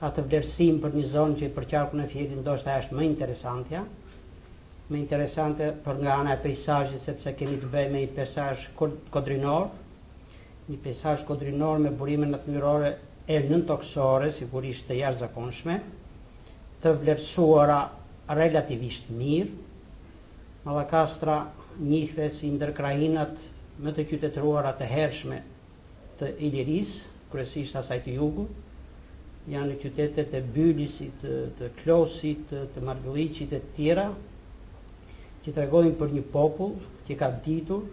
atë vlerësim për një zonë që i përqarkun e Fielit ndoshta është më interesantja. Më interesante për nga ana e peizazhit sepse kemi të bëjmë me një peizazh kodrinor, një peizazh kodrinor me burime natyrore e nëntoksore, sigurisht të jashtëzakonshme, të vlerësuara relativisht mirë. Mallakastra njihet si ndër krajinat më të qytetëruara të hershme të Ilirisë, kryesisht asaj të jugut. Janë qytetet e Bylisit, të Klosit, të Margëlliqit e të tjera, që tregojnë për një popull që ka ditur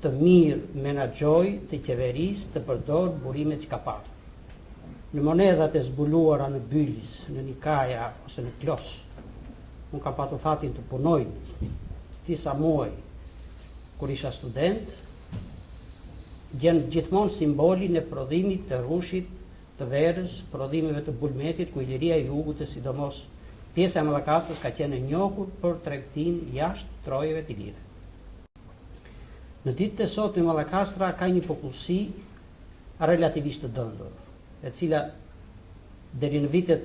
të mirë menaxhoj të qeverisë, të përdor burimet që ka patur. Në monedhat e zbuluara në Bylis, në Nikaja ose në Klos, unë kam patur fatin të punoj disa muaj kur isha student, gjen gjithmonë simbolin e prodhimit të rushit, të verës, prodhimeve të bulmetit, ku Iliria e Jugut e sidomos pjesa e Mallakastrës ka qenë e njohur për tregtinë jashtë trojeve të lire. Në ditët e sotme Mallakastra ka një popullsi relativisht të dëndur, e cila deri në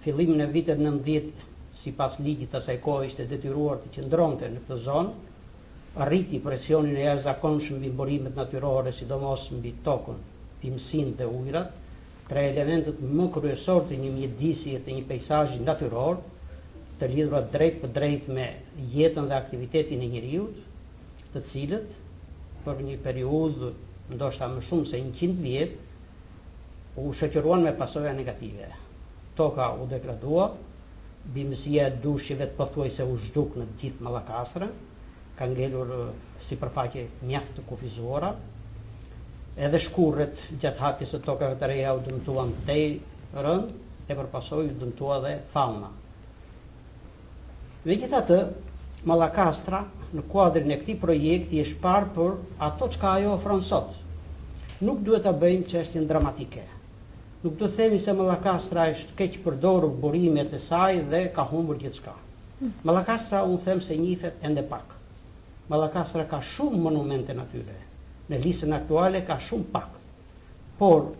fillimin e vitet 90, sipas ligjit të asaj kohe ishte detyruar të qëndronte në këtë zonë, arriti presionin e jashtëzakonshëm mbi burimet natyrore, sidomos mbi tokën, pimësinë dhe ujërat, tre elementet më kryesor të një mjedisje të një peizazhi natyror, të lidhura drejt për drejt me jetën dhe aktivitetin e njerëzit, të cilët për një periudhë ndoshta më shumë se 100 vjet u shoqëruan me pasoja negative. Toka u degradua, bimësia e dushjeve të pothuajse u zhduk në të gjithë Mallakastrën, ka ngelur sipërfaqe mjaft të kufizuara, edhe shkurret gjatë hapjes së tokave të reja u dëmtuan tej rënd, e përpasoj u dëmtua dhe fauna. Megjithatë, Mallakastra në kuadrin e këtij projekti është parë për ato çka ajo ofron sot. Nuk duhet ta bëjmë çështjen dramatike. Nuk do të themi se Mallakastra është keq përdorur burimet e saj dhe ka humbur gjithçka. Mallakastra unë them se njihet ende pak. Mallakastra ka shumë monumente natyre. Në listën aktuale ka shumë pak. Por